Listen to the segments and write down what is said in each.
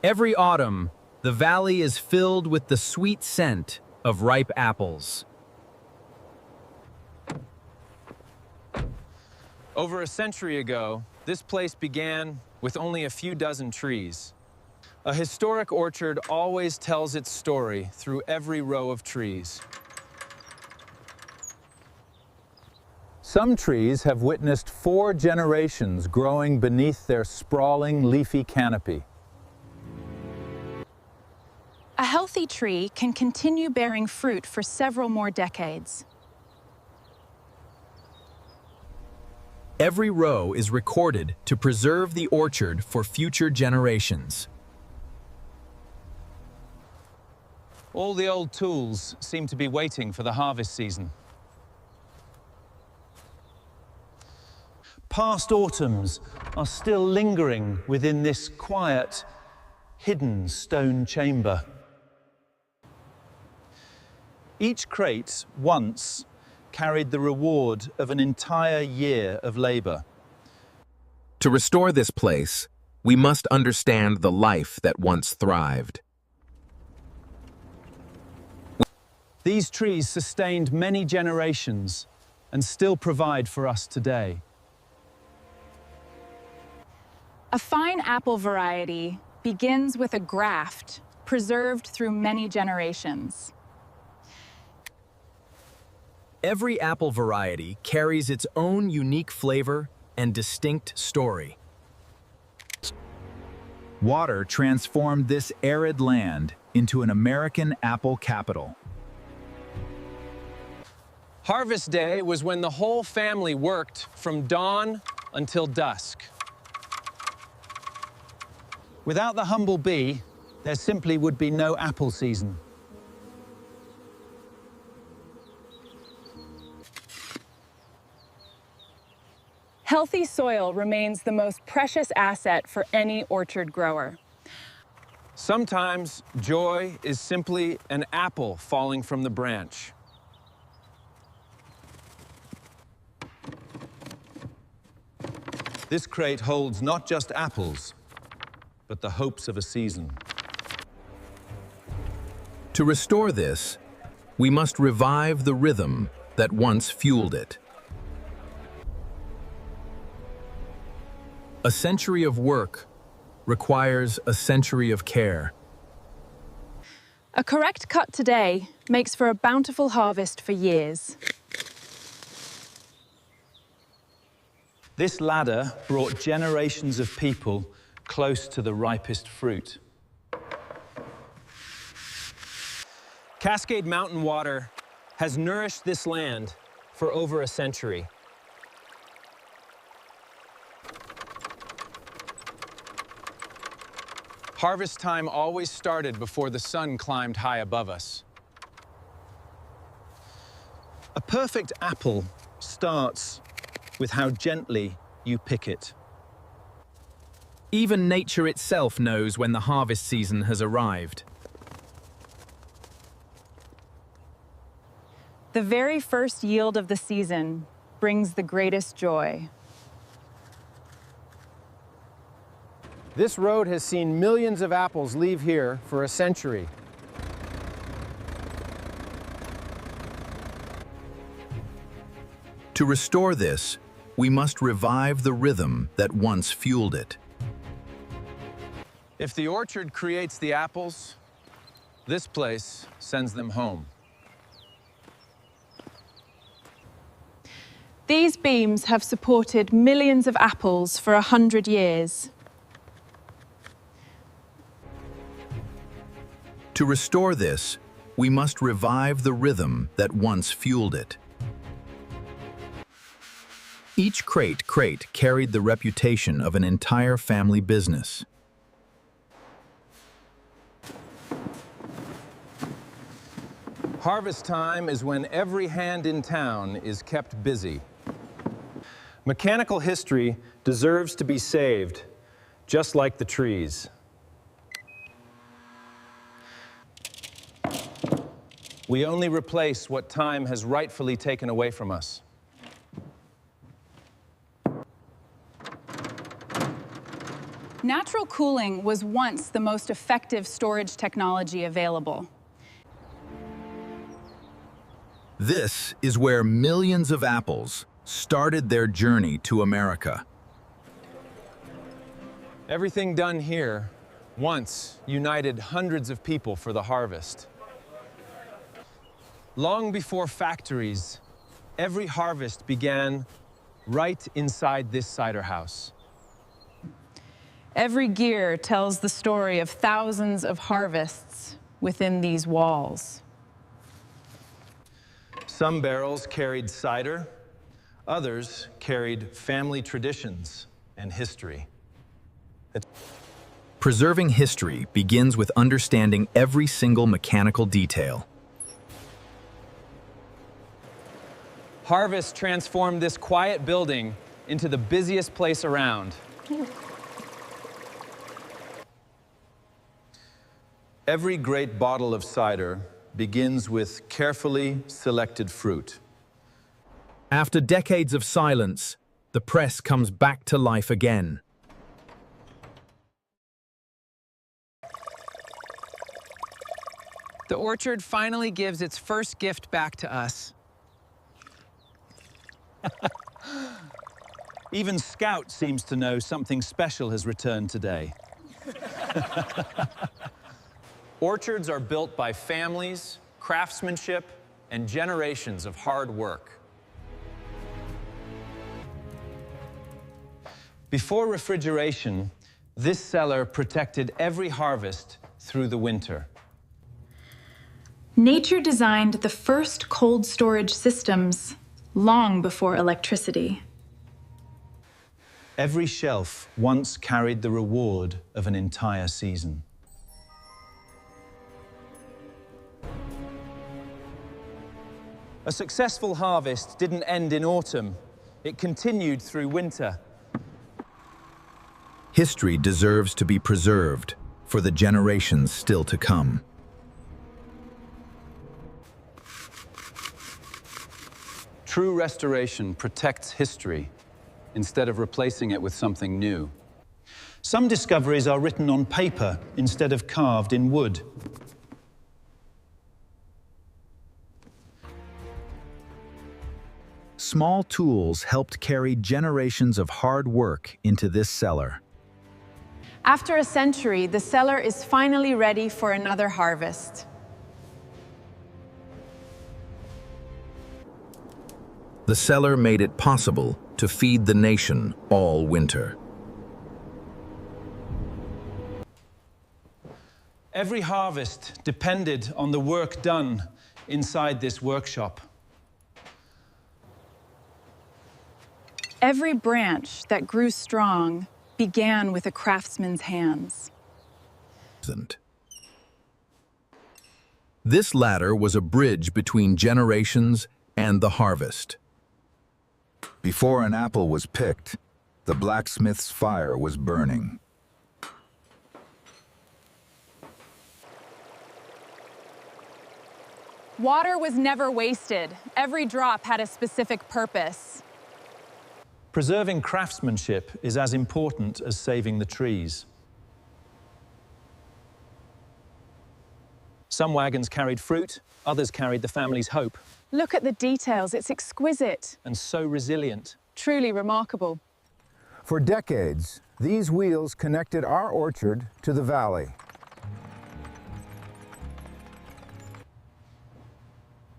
Every autumn, the valley is filled with the sweet scent of ripe apples. Over a century ago, this place began with only a few dozen trees. A historic orchard always tells its story through every row of trees. Some trees have witnessed 4 generations growing beneath their sprawling leafy canopy. A healthy tree can continue bearing fruit for several more decades. Every row is recorded to preserve the orchard for future generations. All the old tools seem to be waiting for the harvest season. Past autumns are still lingering within this quiet, hidden stone chamber. Each crate once carried the reward of an entire year of labor. To restore this place, we must understand the life that once thrived. These trees sustained many generations and still provide for us today. A fine apple variety begins with a graft preserved through many generations. Every apple variety carries its own unique flavor and distinct story. Water transformed this arid land into an American apple capital. Harvest Day was when the whole family worked from dawn until dusk. Without the humble bee, there simply would be no apple season. Healthy soil remains the most precious asset for any orchard grower. Sometimes joy is simply an apple falling from the branch. This crate holds not just apples, but the hopes of a season. To restore this, we must revive the rhythm that once fueled it. A century of work requires a century of care. A correct cut today makes for a bountiful harvest for years. This ladder brought generations of people close to the ripest fruit. Cascade Mountain water has nourished this land for over a century. Harvest time always started before the sun climbed high above us. A perfect apple starts with how gently you pick it. Even nature itself knows when the harvest season has arrived. The very first yield of the season brings the greatest joy. This road has seen millions of apples leave here for a century. To restore this, we must revive the rhythm that once fueled it. If the orchard creates the apples, this place sends them home. These beams have supported millions of apples for 100 years. To restore this, we must revive the rhythm that once fueled it. Each crate carried the reputation of an entire family business. Harvest time is when every hand in town is kept busy. Mechanical history deserves to be saved, just like the trees. We only replace what time has rightfully taken away from us. Natural cooling was once the most effective storage technology available. This is where millions of apples started their journey to America. Everything done here once united hundreds of people for the harvest. Long before factories, every harvest began right inside this cider house. Every gear tells the story of thousands of harvests within these walls. Some barrels carried cider, others carried family traditions and history. Preserving history begins with understanding every single mechanical detail. Harvest transformed this quiet building into the busiest place around. Every great bottle of cider begins with carefully selected fruit. After decades of silence, the press comes back to life again. The orchard finally gives its first gift back to us. Even Scout seems to know something special has returned today. Orchards are built by families, craftsmanship, and generations of hard work. Before refrigeration, this cellar protected every harvest through the winter. Nature designed the first cold storage systems long before electricity. Every shelf once carried the reward of an entire season. A successful harvest didn't end in autumn. It continued through winter. History deserves to be preserved for the generations still to come. True restoration protects history instead of replacing it with something new. Some discoveries are written on paper instead of carved in wood. Small tools helped carry generations of hard work into this cellar. After a century, the cellar is finally ready for another harvest. The cellar made it possible to feed the nation all winter. Every harvest depended on the work done inside this workshop. Every branch that grew strong began with a craftsman's hands. This ladder was a bridge between generations and the harvest. Before an apple was picked, the blacksmith's fire was burning. Water was never wasted. Every drop had a specific purpose. Preserving craftsmanship is as important as saving the trees. Some wagons carried fruit, others carried the family's hope. Look at the details, it's exquisite. And so resilient. Truly remarkable. For decades, these wheels connected our orchard to the valley.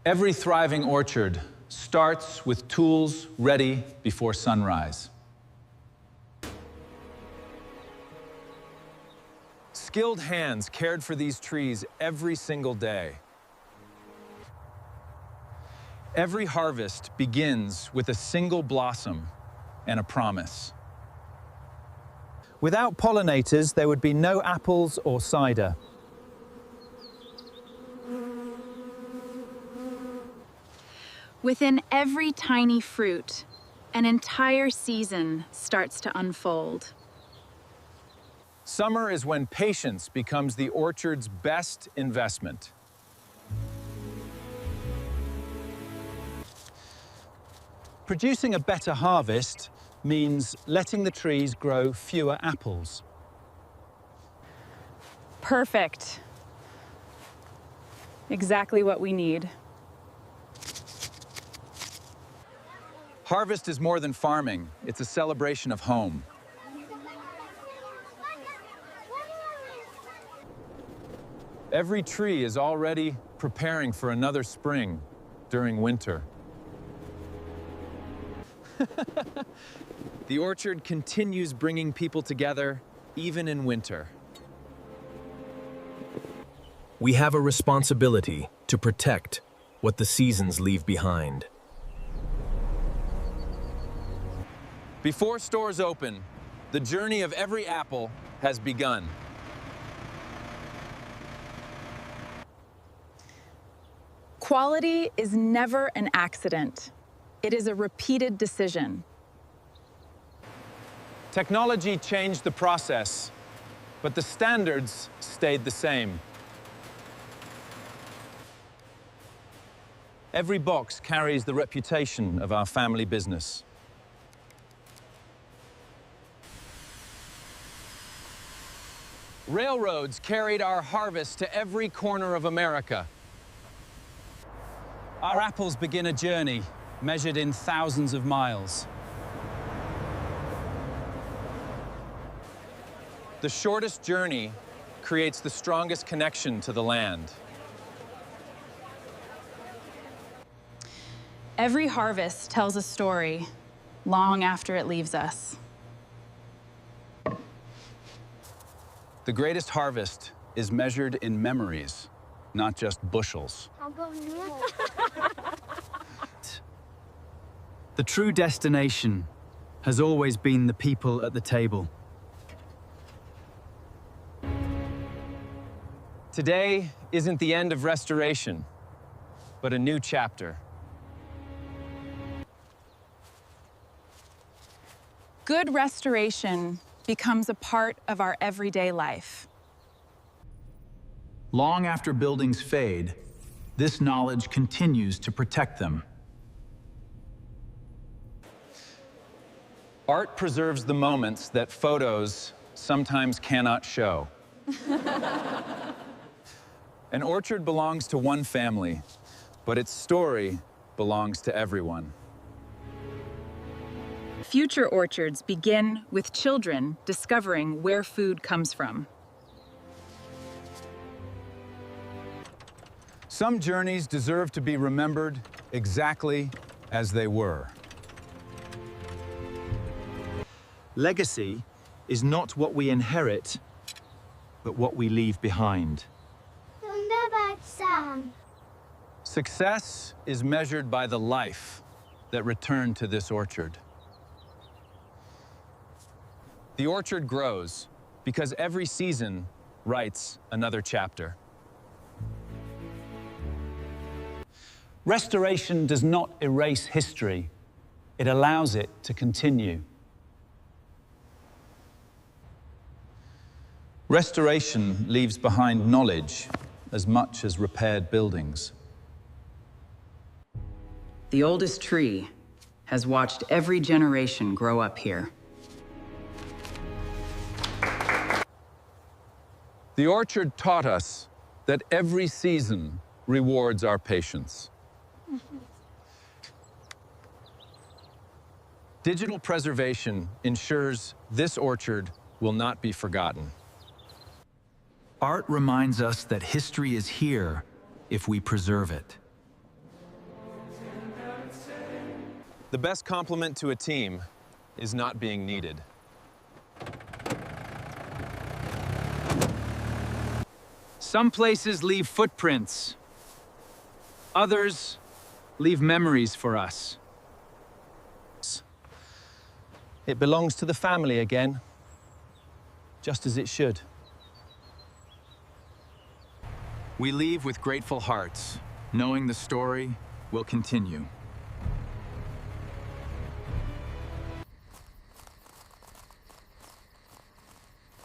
Every thriving orchard starts with tools ready before sunrise. Skilled hands cared for these trees every single day. Every harvest begins with a single blossom and a promise. Without pollinators, there would be no apples or cider. Within every tiny fruit, an entire season starts to unfold. Summer is when patience becomes the orchard's best investment. Producing a better harvest means letting the trees grow fewer apples. Perfect. Exactly what we need. Harvest is more than farming. It's a celebration of home. Every tree is already preparing for another spring during winter. The orchard continues bringing people together, even in winter. We have a responsibility to protect what the seasons leave behind. Before stores open, the journey of every apple has begun. Quality is never an accident. It is a repeated decision. Technology changed the process, but the standards stayed the same. Every box carries the reputation of our family business. Railroads carried our harvest to every corner of America. Our apples begin a journey measured in thousands of miles. The shortest journey creates the strongest connection to the land. Every harvest tells a story long after it leaves us. The greatest harvest is measured in memories, not just bushels. The true destination has always been the people at the table. Today isn't the end of restoration, but a new chapter. Good restoration becomes a part of our everyday life. Long after buildings fade, this knowledge continues to protect them. Art preserves the moments that photos sometimes cannot show. An orchard belongs to one family, but its story belongs to everyone. Future orchards begin with children discovering where food comes from. Some journeys deserve to be remembered exactly as they were. Legacy is not what we inherit, but what we leave behind. Success is measured by the life that returned to this orchard. The orchard grows because every season writes another chapter. Restoration does not erase history. It allows it to continue. Restoration leaves behind knowledge as much as repaired buildings. The oldest tree has watched every generation grow up here. The orchard taught us that every season rewards our patience. Digital preservation ensures this orchard will not be forgotten. Art reminds us that history is here if we preserve it. The best compliment to a team is not being needed. Some places leave footprints. Others leave memories for us. It belongs to the family again, just as it should. We leave with grateful hearts, knowing the story will continue.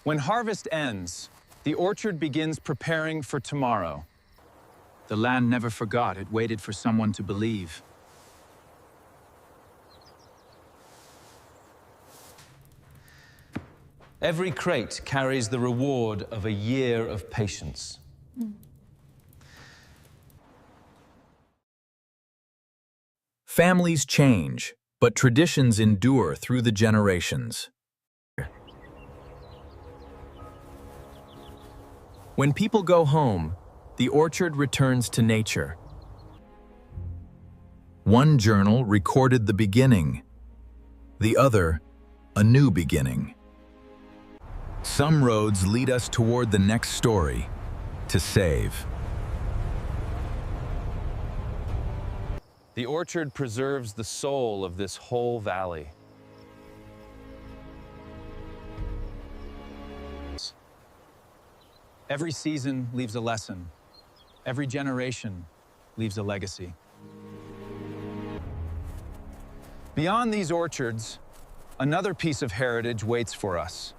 When harvest ends, the orchard begins preparing for tomorrow. The land never forgot. It waited for someone to believe. Every crate carries the reward of a year of patience. Families change, but traditions endure through the generations. When people go home, the orchard returns to nature. One journal recorded the beginning, the other, a new beginning. Some roads lead us toward the next story, to save. The orchard preserves the soul of this whole valley. Every season leaves a lesson. Every generation leaves a legacy. Beyond these orchards, another piece of heritage waits for us.